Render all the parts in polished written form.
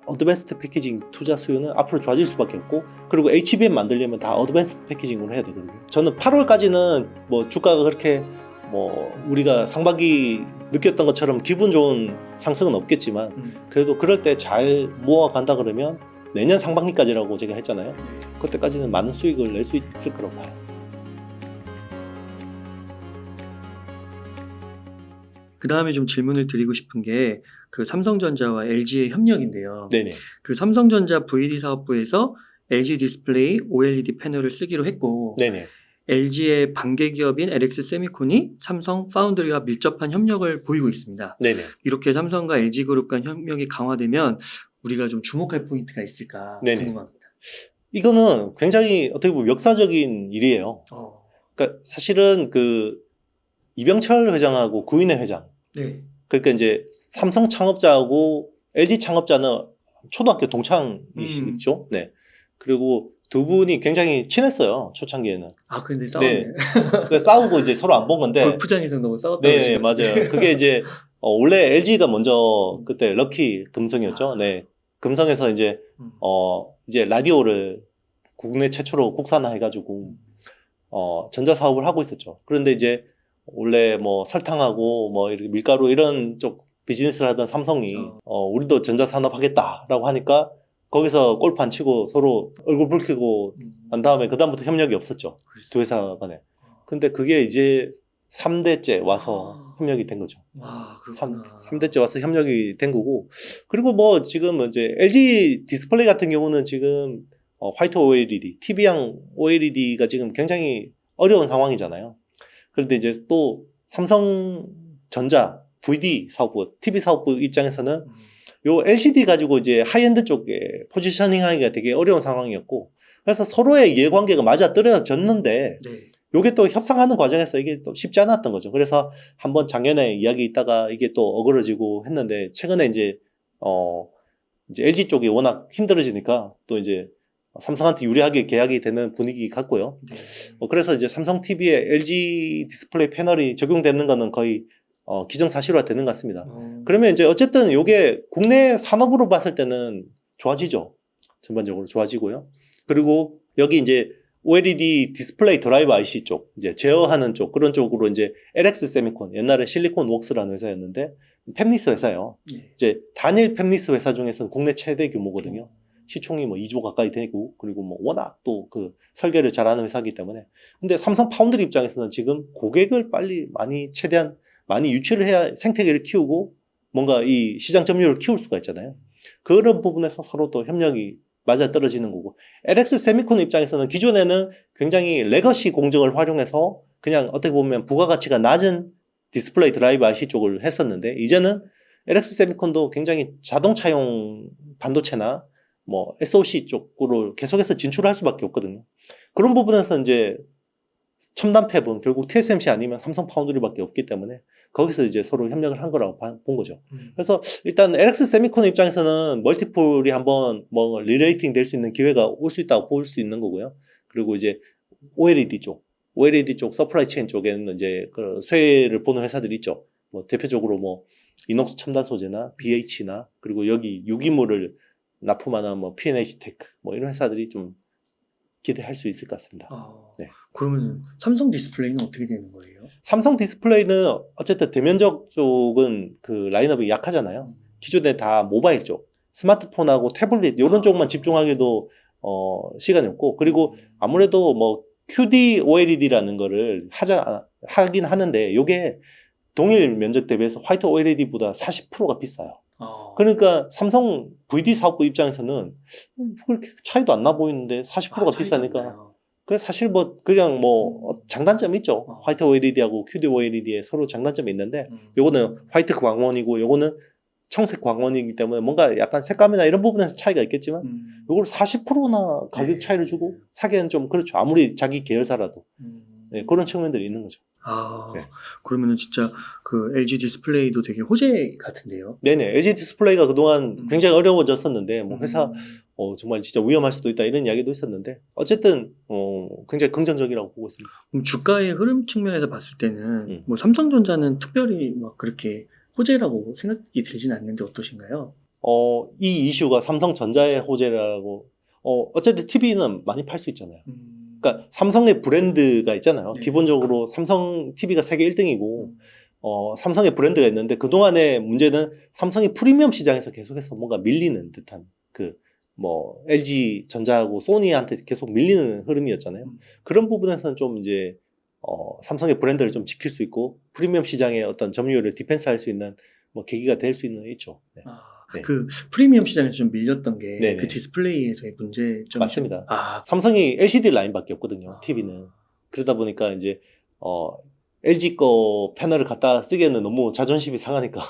어드밴스드 패키징 투자 수요는 앞으로 좋아질 수밖에 없고, 그리고 HBM 만들려면 다 어드밴스드 패키징으로 해야 되거든요. 저는 8월까지는 뭐 주가가 그렇게 뭐 우리가 상반기 느꼈던 것처럼 기분 좋은 상승은 없겠지만 그래도 그럴 때 잘 모아간다 그러면 내년 상반기까지라고 제가 했잖아요. 그때까지는 많은 수익을 낼 수 있을 거라고 봐요. 그 다음에 좀 질문을 드리고 싶은 게 그 삼성전자와 LG의 협력인데요. 네네. 그 삼성전자 VD 사업부에서 LG 디스플레이 OLED 패널을 쓰기로 했고, 네네. LG의 반개 기업인 LX 세미콘이 삼성 파운드리와 밀접한 협력을 보이고 있습니다. 네네. 이렇게 삼성과 LG 그룹 간 협력이 강화되면 우리가 좀 주목할 포인트가 있을까 네네. 궁금합니다. 이거는 굉장히 어떻게 보면 역사적인 일이에요. 그러니까 사실은 그 이병철 회장하고 구인회 회장, 네. 그러니까 이제 삼성 창업자하고 LG 창업자는 초등학교 동창이시죠. 네. 그리고 두 분이 굉장히 친했어요, 초창기에는. 아, 근데 싸웠네. 네. 그러니까 싸우고 이제 서로 안 본 건데. 골프장에서 너무 싸웠다고. 네, 맞아요. 그게 이제 원래 LG가 먼저 그때 럭키 금성이었죠. 네. 금성에서 이제 이제 라디오를 국내 최초로 국산화해가지고 전자 사업을 하고 있었죠. 그런데 이제 원래 뭐 설탕하고 뭐 이렇게 밀가루 이런 쪽 비즈니스를 하던 삼성이 우리도 전자 산업 하겠다라고 하니까 거기서 골프 안 치고 서로 얼굴 붉히고 난 다음에 그다음부터 협력이 없었죠. 두 회사 간에. 근데 그게 이제 3대째 와서 협력이 된 거죠. 와, 3대째 와서 협력이 된 거고. 그리고 뭐 지금 이제 LG 디스플레이 같은 경우는 지금 화이트 OLED, TV형 OLED가 지금 굉장히 어려운 상황이잖아요. 그런데 이제 또 삼성전자 VD 사업부, TV 사업부 입장에서는 요 LCD 가지고 이제 하이엔드 쪽에 포지셔닝 하기가 되게 어려운 상황이었고, 그래서 서로의 이해관계가 맞아 떨어졌는데 네. 요게 또 협상하는 과정에서 이게 또 쉽지 않았던 거죠. 그래서 한번 작년에 이야기 있다가 이게 또 어그러지고 했는데, 최근에 이제 LG 쪽이 워낙 힘들어지니까 또 이제 삼성한테 유리하게 계약이 되는 분위기 같고요. 네. 그래서 이제 삼성 TV에 LG 디스플레이 패널이 적용되는 거는 거의 기정사실화 되는 것 같습니다. 그러면 이제 어쨌든 이게 국내 산업으로 봤을 때는 좋아지죠. 전반적으로 좋아지고요. 그리고 여기 이제 OLED 디스플레이 드라이버 IC 쪽, 이제 제어하는 쪽, 그런 쪽으로 이제 LX 세미콘, 옛날에 실리콘 웍스라는 회사였는데 팹리스 회사예요. 네. 이제 단일 팹리스 회사 중에서는 국내 최대 규모거든요. 시총이 뭐 2조 가까이 되고, 그리고 뭐 워낙 또 그 설계를 잘하는 회사이기 때문에. 근데 삼성 파운드리 입장에서는 지금 고객을 빨리 최대한 많이 유치를 해야 생태계를 키우고 뭔가 이 시장 점유율을 키울 수가 있잖아요. 그런 부분에서 서로 또 협력이 맞아 떨어지는 거고, LX 세미콘 입장에서는 기존에는 굉장히 레거시 공정을 활용해서 그냥 어떻게 보면 부가가치가 낮은 디스플레이 드라이브 IC 쪽을 했었는데, 이제는 LX 세미콘도 굉장히 자동차용 반도체나 뭐 SoC 쪽으로 계속해서 진출할 수밖에 없거든요. 그런 부분에서 이제 첨단 팹은 결국 TSMC 아니면 삼성 파운드리밖에 없기 때문에 거기서 이제 서로 협력을 한 거라고 본 거죠. 그래서 일단 LX 세미콘 입장에서는 멀티플이 한번 뭐 리레이팅 될 수 있는 기회가 올 수 있다고 볼 수 있는 거고요. 그리고 이제 OLED 쪽 서플라이 체인 쪽에는 이제 그 쇠를 보는 회사들이 있죠. 뭐 대표적으로 뭐 이녹스 첨단 소재나 BH나 그리고 여기 유기물을 납품하는 뭐 P&H 테크 뭐 이런 회사들이 좀 기대할 수 있을 것 같습니다. 네. 그러면 삼성 디스플레이는 어떻게 되는 거예요? 삼성 디스플레이는 어쨌든 대면적 쪽은 그 라인업이 약하잖아요. 기존에 다 모바일 쪽, 스마트폰하고 태블릿 이런 쪽만 집중하기도 시간이 없고, 그리고 아무래도 뭐 QD OLED라는 거를 하긴 하는데 이게 동일 면적 대비해서 화이트 OLED보다 40%가 비싸요. 그러니까 삼성 VD 사업부 입장에서는 그렇게 차이도 안 나 보이는데 40%가 비싸니까. 그래서 사실 뭐 그냥 뭐 장단점이 있죠. 화이트 OLED하고 QD OLED에 서로 장단점이 있는데, 요거는 화이트 광원이고 요거는 청색 광원이기 때문에 뭔가 약간 색감이나 이런 부분에서 차이가 있겠지만 요걸 40%나 가격 차이를 주고 사기엔 좀 그렇죠. 아무리 자기 계열사라도. 네, 그런 측면들이 있는 거죠. 네. 그러면은 진짜 그 LG 디스플레이도 되게 호재 같은데요? 네네. LG 디스플레이가 그동안 굉장히 어려워졌었는데, 뭐 회사 정말 진짜 위험할 수도 있다 이런 이야기도 있었는데, 어쨌든 굉장히 긍정적이라고 보고 있습니다. 그럼 주가의 흐름 측면에서 봤을 때는 뭐 삼성전자는 특별히 막 그렇게 호재라고 생각이 들지는 않는데 어떠신가요? 이 이슈가 삼성전자의 호재라고, 어쨌든 TV는 많이 팔 수 있잖아요. 그러니까 삼성의 브랜드가 있잖아요. 네. 기본적으로 삼성 TV가 세계 1등이고, 삼성의 브랜드가 있는데, 그동안의 문제는 삼성이 프리미엄 시장에서 계속해서 뭔가 밀리는 듯한, LG 전자하고 소니한테 계속 밀리는 흐름이었잖아요. 그런 부분에서는 좀 이제, 삼성의 브랜드를 좀 지킬 수 있고, 프리미엄 시장의 어떤 점유율을 디펜스할 수 있는 계기가 될 수는 있죠. 네. 네. 그 프리미엄 시장에서 좀 밀렸던 게 네네. 그 디스플레이에서의 문제점이죠. 맞습니다. 삼성이 LCD 라인밖에 없거든요. TV는. 그러다 보니까 이제 LG 거 패널을 갖다 쓰기에는 너무 자존심이 상하니까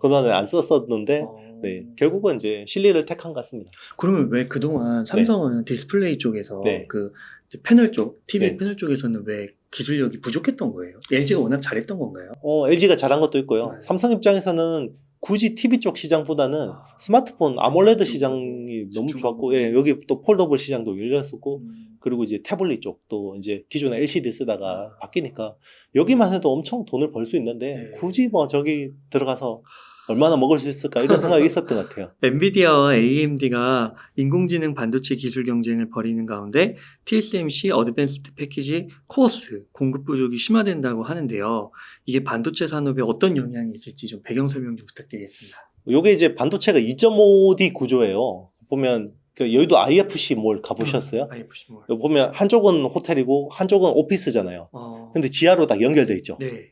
그동안에 안 썼었는데 네, 결국은 이제 실리를 택한 것 같습니다. 그러면 왜 그동안 삼성은 디스플레이 쪽에서 네. 그 이제 패널 쪽, TV 네. 패널 쪽에서는 왜 기술력이 부족했던 거예요? LG가 워낙 잘했던 건가요? LG가 잘한 것도 있고요. 네. 삼성 입장에서는 굳이 TV 쪽 시장보다는 스마트폰 아몰레드 쪽, 시장이 너무 집중하고. 좋았고, 예, 여기 또 폴더블 시장도 열렸었고, 그리고 이제 태블릿 쪽도 이제 기존에 LCD 쓰다가 바뀌니까 여기만 해도 엄청 돈을 벌 수 있는데 네. 굳이 저기 들어가서 얼마나 먹을 수 있을까 이런 생각이 있었던 것 같아요. 엔비디아와 AMD가 인공지능 반도체 기술 경쟁을 벌이는 가운데 TSMC 어드밴스드 패키지 코어스 공급 부족이 심화된다고 하는데요. 이게 반도체 산업에 어떤 영향이 있을지 좀 배경 설명 좀 부탁드리겠습니다. 요게 이제 반도체가 2.5D 구조예요. 보면 여의도 IFC 몰 가보셨어요? IFC 몰. 여기 보면 한쪽은 호텔이고 한쪽은 오피스잖아요. 근데 지하로 다 연결돼 있죠. 네.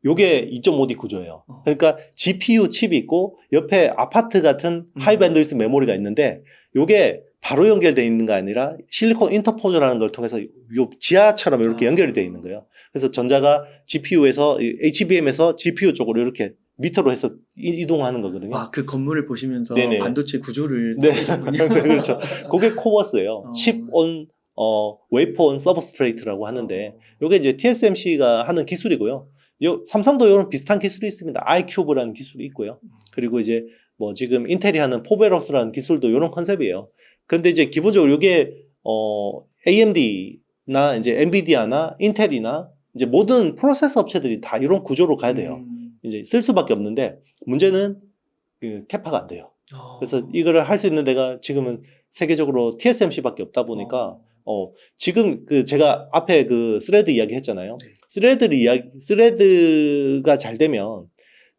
요게 2.5D 구조예요. 그러니까 GPU 칩이 있고 옆에 아파트 같은 하이밴드위스 메모리가 있는데 요게 바로 연결되어 있는 게 아니라 실리콘 인터포저라는 걸 통해서 요 지하처럼 이렇게 연결이 되어 있는 거예요. 그래서 전자가 GPU에서 HBM에서 GPU 쪽으로 이렇게 밑으로 해서 이동하는 거거든요. 그 건물을 보시면서 네네. 반도체 구조를 네. 보시군요. 네, 그렇죠. 그게 코어스예요. 칩 온 웨이퍼 온 서브스트레이트라고 하는데 요게 이제 TSMC가 하는 기술이고요. 삼성도 이런 비슷한 기술이 있습니다. iCube라는 기술이 있고요. 그리고 이제 지금 인텔이 하는 포베러스라는 기술도 이런 컨셉이에요. 그런데 이제 기본적으로 이게 AMD나 이제 엔비디아나 인텔이나 이제 모든 프로세서 업체들이 다 이런 구조로 가야 돼요. 이제 쓸 수밖에 없는데 문제는 그 캐파가 안 돼요. 그래서 이거를 할 수 있는 데가 지금은 세계적으로 TSMC밖에 없다 보니까 지금 제가 앞에 스레드 이야기 했잖아요. 네. 스레드가 잘 되면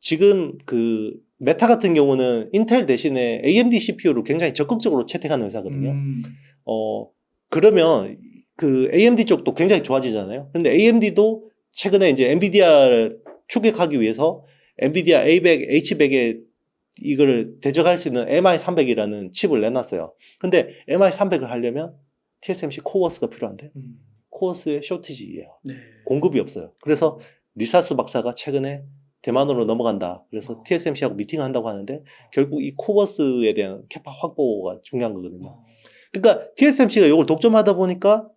지금 메타 같은 경우는 인텔 대신에 AMD CPU를 굉장히 적극적으로 채택하는 회사거든요. 그러면 AMD 쪽도 굉장히 좋아지잖아요. 근데 AMD도 최근에 이제 엔비디아를 추격하기 위해서 엔비디아 A100, H100에 이거를 대적할 수 있는 MI300이라는 칩을 내놨어요. 근데 MI300을 하려면 TSMC 코어스가 필요한데 코어스의 쇼티지예요. 네. 공급이 없어요. 그래서 리사수 박사가 최근에 대만으로 넘어간다. 그래서 TSMC하고 미팅을 한다고 하는데 결국 이 코어스에 대한 캐파 확보가 중요한 거거든요. 그러니까 TSMC가 이걸 독점하다 보니까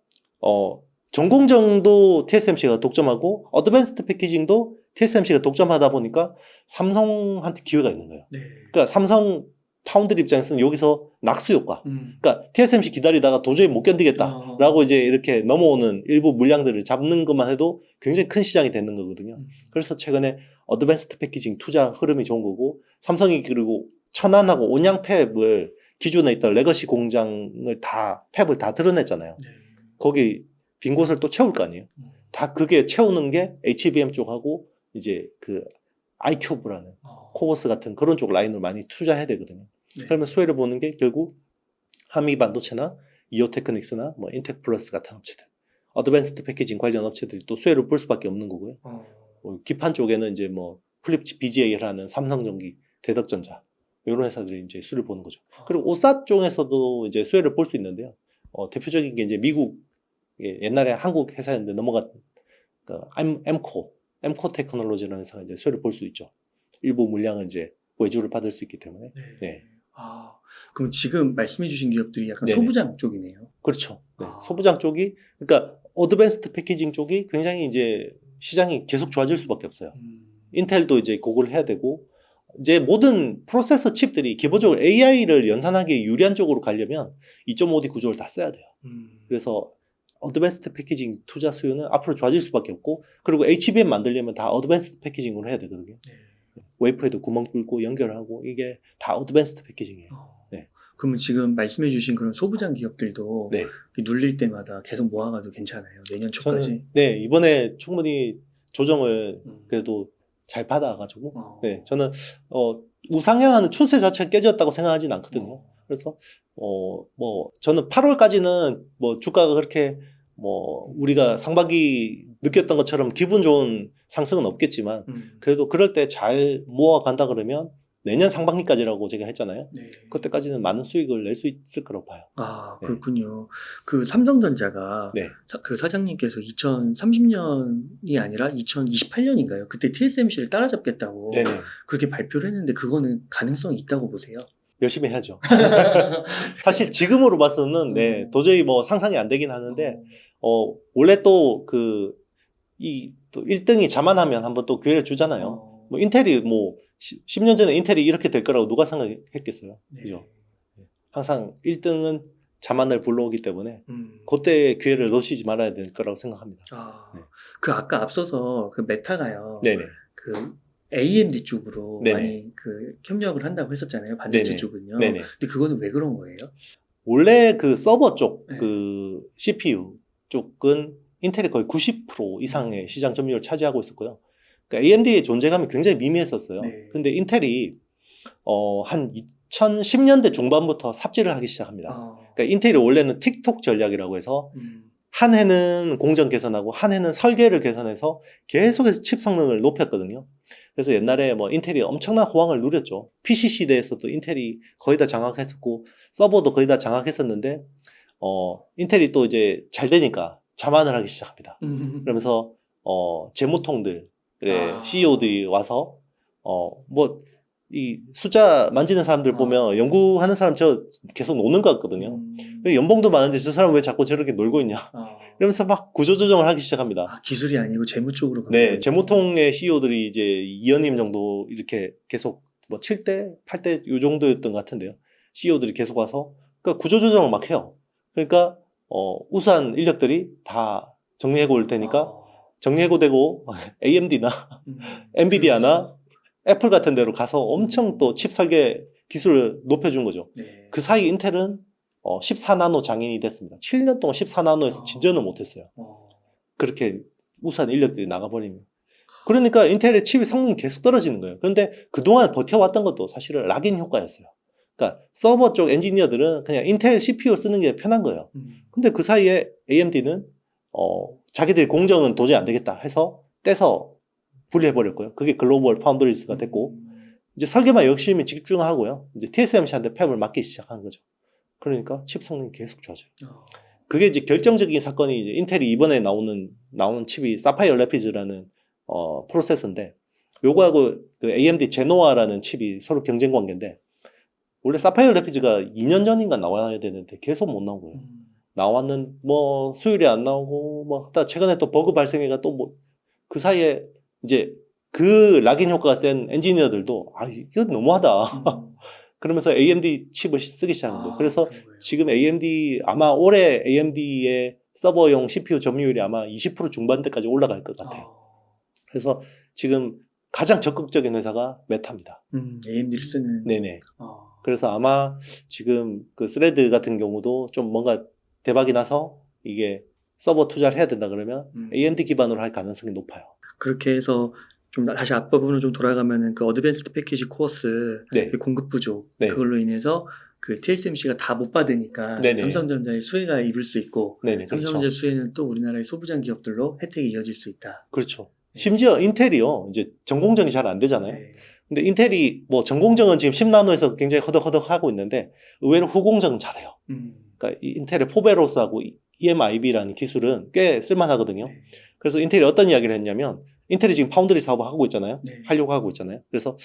전공정도 TSMC가 독점하고 어드밴스드 패키징도 TSMC가 독점하다 보니까 삼성한테 기회가 있는 거예요. 네. 그러니까 삼성 파운드리 입장에서는 여기서 낙수 효과. 그러니까 TSMC 기다리다가 도저히 못 견디겠다라고 이제 이렇게 넘어오는 일부 물량들을 잡는 것만 해도 굉장히 큰 시장이 되는 거거든요. 그래서 최근에 어드밴스드 패키징 투자 흐름이 좋은 거고 삼성이 그리고 천안하고 온양 팹을 기존에 있던 레거시 공장을 팹을 다 드러냈잖아요. 네. 거기 빈 곳을 또 채울 거 아니에요. 다 그게 채우는 게 HBM 쪽하고 이제 iCube라는 코버스 같은 그런 쪽 라인을 많이 투자해야 되거든요. 네. 그러면 수혜를 보는 게 결국 한미 반도체나 이오테크닉스나 인텍 플러스 같은 업체들, 어드밴스드 패키징 관련 업체들이 또 수혜를 볼 수밖에 없는 거고요. 기판 쪽에는 이제 플립 BGA라는 삼성전기, 대덕전자 이런 회사들이 이제 수혜를 보는 거죠. 그리고 오사 쪽에서도 이제 수혜를 볼 수 있는데요. 대표적인 게 이제 미국 옛날에 한국 회사였는데 넘어간 엠코 테크놀로지라는 회사가 이제 수혜를 볼 수 있죠. 일부 물량을 이제 외주를 받을 수 있기 때문에. 네. 네. 그럼 지금 말씀해주신 기업들이 약간 네네. 소부장 쪽이네요. 그렇죠. 네. 소부장 쪽이, 그러니까 어드밴스드 패키징 쪽이 굉장히 이제 시장이 계속 좋아질 수밖에 없어요. 인텔도 이제 그걸 해야 되고, 이제 모든 프로세서 칩들이 기본적으로 AI를 연산하기 유리한 쪽으로 가려면 2.5D 구조를 다 써야 돼요. 그래서 어드밴스드 패키징 투자 수요는 앞으로 좋아질 수밖에 없고, 그리고 HBM 만들려면 다 어드밴스드 패키징으로 해야 되거든요. 네. 웨이퍼에도 구멍 뚫고 연결하고 이게 다 어드밴스드 패키징이에요. 네. 그러면 지금 말씀해주신 그런 소부장 기업들도 네. 누릴 때마다 계속 모아가도 괜찮아요. 내년 초까지. 저는 네, 이번에 충분히 조정을 그래도 잘 받아가지고 네, 저는 우상향하는 추세 자체가 깨졌다고 생각하진 않거든요. 그래서 뭐 저는 8월까지는 뭐 주가가 그렇게 뭐 우리가 상반기 느꼈던 것처럼 기분 좋은 상승은 없겠지만 그래도 그럴 때 잘 모아간다 그러면 내년 상반기까지라고 제가 했잖아요. 네. 그때까지는 많은 수익을 낼 수 있을 거라고 봐요. 아, 네. 그렇군요. 그 삼성전자가 네. 그 사장님께서 2030년이 아니라 2028년인가요? 그때 TSMC를 따라잡겠다고 네네. 그렇게 발표를 했는데 그거는 가능성이 있다고 보세요? 열심히 해야죠. 사실 지금으로 봐서는 네, 도저히 뭐 상상이 안 되긴 하는데 원래 또 또 1등이 자만하면 한번 또 기회를 주잖아요. 뭐 인텔이 뭐 10년 전에 인텔이 이렇게 될 거라고 누가 생각했겠어요. 네. 그죠? 항상 1등은 자만을 불러오기 때문에 그때 기회를 놓치지 말아야 될 거라고 생각합니다. 아, 네. 그 아까 앞서서 그 메타가요. 네네. 그 AMD 쪽으로 네네. 많이 그 협력을 한다고 했었잖아요. 반도체 네네. 쪽은요. 네네. 근데 그거는 왜 그런 거예요? 원래 그 서버 쪽, 네. 그 CPU 쪽은 인텔이 거의 90% 이상의 시장 점유율을 차지하고 있었고요. 그러니까 AMD의 존재감이 굉장히 미미했었어요. 네. 근데 인텔이 한 2010년대 중반부터 삽질을 하기 시작합니다. 그러니까 인텔이 원래는 틱톡 전략이라고 해서 한 해는 공정 개선하고 한 해는 설계를 개선해서 계속해서 칩 성능을 높였거든요. 그래서 옛날에 뭐 인텔이 엄청난 호황을 누렸죠. PC 시대에서도 인텔이 거의 다 장악했었고 서버도 거의 다 장악했었는데 인텔이 또 이제 잘 되니까 자만을 하기 시작합니다. 그러면서 재무통들 CEO들이 와서 뭐 이 숫자 만지는 사람들 보면 연구하는 사람 저 계속 노는 것 같거든요. 연봉도 많은데 저 사람 왜 자꾸 저렇게 놀고 있냐. 이러면서 막 구조조정을 하기 시작합니다. 아, 기술이 아니고 재무 쪽으로 간 네, 거예요? 재무통의 CEO들이 이제 2연임 정도 이렇게 계속 뭐 7대, 8대 요 정도였던 것 같은데요. CEO들이 계속 와서 그러니까 구조조정을 막 해요. 그러니까 우수한 인력들이 다 정리해고 올 테니까 정리해고 되고 AMD나 엔비디아나 애플 같은 데로 가서 엄청 또 칩 설계 기술을 높여준 거죠. 네. 그 사이 인텔은 14나노 장인이 됐습니다. 7년 동안 14나노에서 진전을 못했어요. 그렇게 우수한 인력들이 나가버리면. 그러니까 인텔의 칩의 성능이 계속 떨어지는 거예요. 그런데 그동안 버텨왔던 것도 사실은 락인 효과였어요. 그러니까 서버 쪽 엔지니어들은 그냥 인텔 CPU 쓰는 게 편한 거예요. 근데 그 사이에 AMD는 자기들이 공정은 도저히 안 되겠다 해서 떼서 분리해버렸고요. 그게 글로벌 파운드리스가 됐고 이제 설계만 열심히 집중하고요. 이제 TSMC한테 팹을 맡기 시작한 거죠. 그러니까 칩 성능이 계속 좋아져요. 그게 이제 결정적인 사건이 이제 인텔이 이번에 나오는 칩이 사파이어 래피즈라는 프로세서인데 요거하고 그 AMD 제노아라는 칩이 서로 경쟁 관계인데 원래 사파이어 래피즈가 2년 전인가 나와야 되는데 계속 못 나온 거예요. 나왔는 뭐 수율이 안 나오고 뭐 하다 최근에 또 버그 발생해가 또 뭐 그 사이에 이제 그 락인 효과가 센 엔지니어들도 이거 너무하다. 그러면서 AMD 칩을 쓰기 시작한 거예요. 그래서 지금 AMD 아마 올해 AMD의 서버용 CPU 점유율이 아마 20% 중반대까지 올라갈 것 같아요. 그래서 지금 가장 적극적인 회사가 메타입니다. AMD를 쓰는. 네네. 그래서 아마 지금 그 스레드 같은 경우도 좀 뭔가 대박이 나서 이게 서버 투자를 해야 된다 그러면 AMD 기반으로 할 가능성이 높아요. 그렇게 해서 좀 다시 앞부분으로 좀 돌아가면은 그 어드밴스드 패키지 코어스 네. 그 공급 부족 네. 그걸로 인해서 그 TSMC가 다 못 받으니까 네네. 삼성전자의 수혜가 입을 수 있고 네네. 삼성전자 그렇죠. 수혜는 또 우리나라의 소부장 기업들로 혜택이 이어질 수 있다. 그렇죠. 심지어 인텔이요. 이제 전공정이 잘 안 되잖아요. 네. 근데 인텔이 뭐 전공정은 지금 10나노에서 굉장히 허덕허덕 하고 있는데 의외로 후공정은 잘해요. 그러니까 이 인텔의 포베로스하고 EMIB라는 기술은 꽤 쓸만하거든요. 네. 그래서 인텔이 어떤 이야기를 했냐면 인텔이 지금 파운드리 사업을 하고 있잖아요. 네. 하려고 하고 있잖아요. 그래서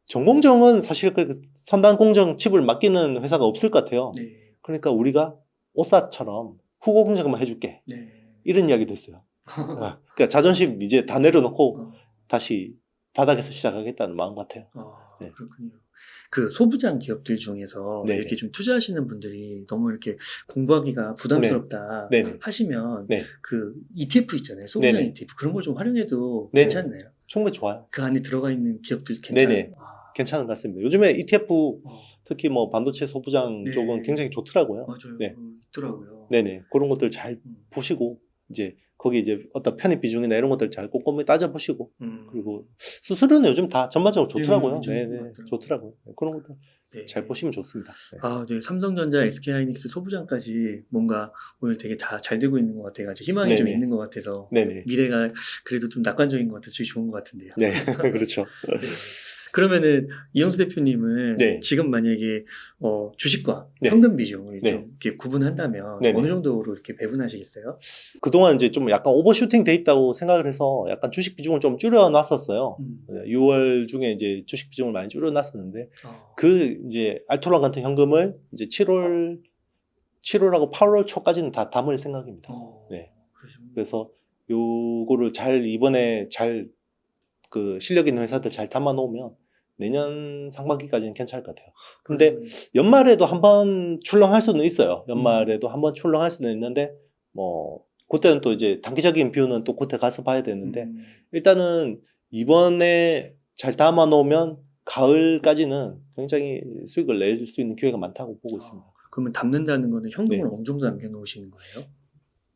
전공정은 사실 그 선단 공정 칩을 맡기는 회사가 없을 것 같아요. 네. 그러니까 우리가 오사처럼 후공정만 해줄게. 네. 이런 이야기도 했어요. 그러니까 자존심 이제 다 내려놓고 다시 바닥에서 시작하겠다는 마음 같아요. 네. 그렇군요. 그 소부장 기업들 중에서 네네. 이렇게 좀 투자하시는 분들이 너무 이렇게 공부하기가 부담스럽다 네네. 하시면 네. 그 ETF 있잖아요. 소부장 네네. ETF 그런 걸 좀 활용해도 네네. 괜찮나요? 충분히 좋아요. 그 안에 들어가 있는 기업들 괜찮아요? 네네. 괜찮은 것 같습니다. 요즘에 ETF 어, 특히 뭐 반도체 소부장 네. 쪽은 굉장히 좋더라고요. 맞아요. 네. 있더라고요. 네네. 그런 것들 잘 보시고 이제 거기 이제 어떤 편입 비중이나 이런 것들 잘 꼼꼼히 따져보시고 그리고 수수료는 요즘 다 전반적으로 좋더라고요. 네, 네네. 맞더라고요. 좋더라고요. 그런 것들 네. 잘 보시면 좋습니다. 네. 아, 네. 삼성전자, SK하이닉스 소부장까지 뭔가 오늘 되게 다 잘 되고 있는 것 같아가지고 희망이 좀 네네. 있는 것 같아서 네네. 미래가 그래도 좀 낙관적인 것 같아서 되게 좋은 것 같은데요. 네. 그렇죠. 네. 그러면은 이영수 대표님은 네. 지금 만약에 주식과 네. 현금 비중을 네. 좀 이렇게 구분한다면 네네. 어느 정도로 이렇게 배분하시겠어요? 그동안 이제 좀 약간 오버슈팅 돼 있다고 생각을 해서 약간 주식 비중을 좀 줄여놨었어요. 6월 중에 이제 주식 비중을 많이 줄여놨었는데 그 이제 알토란 같은 현금을 이제 7월하고 8월 초까지는 다 담을 생각입니다. 네. 그래서 요거를 잘 이번에 잘 그 실력 있는 회사들 잘 담아 놓으면 내년 상반기까지는 괜찮을 것 같아요. 근데 연말에도 한번 출렁할 수는 있어요. 연말에도 한번 출렁할 수는 있는데 뭐 그때는 또 이제 단기적인 뷰는 또 그때 가서 봐야 되는데 일단은 이번에 잘 담아 놓으면 가을까지는 굉장히 수익을 낼 수 있는 기회가 많다고 보고 있습니다. 그러면 담는다는 거는 현금을 네. 어느 정도 남겨놓으시는 거예요?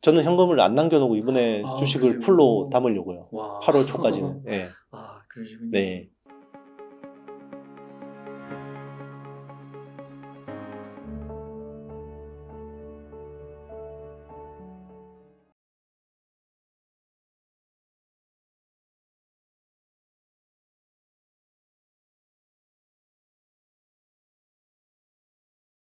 저는 현금을 안 남겨놓고 이번에 주식을 그러세요? 풀로 담으려고요. 와. 8월 초까지는. 네. 그러시군요. 네.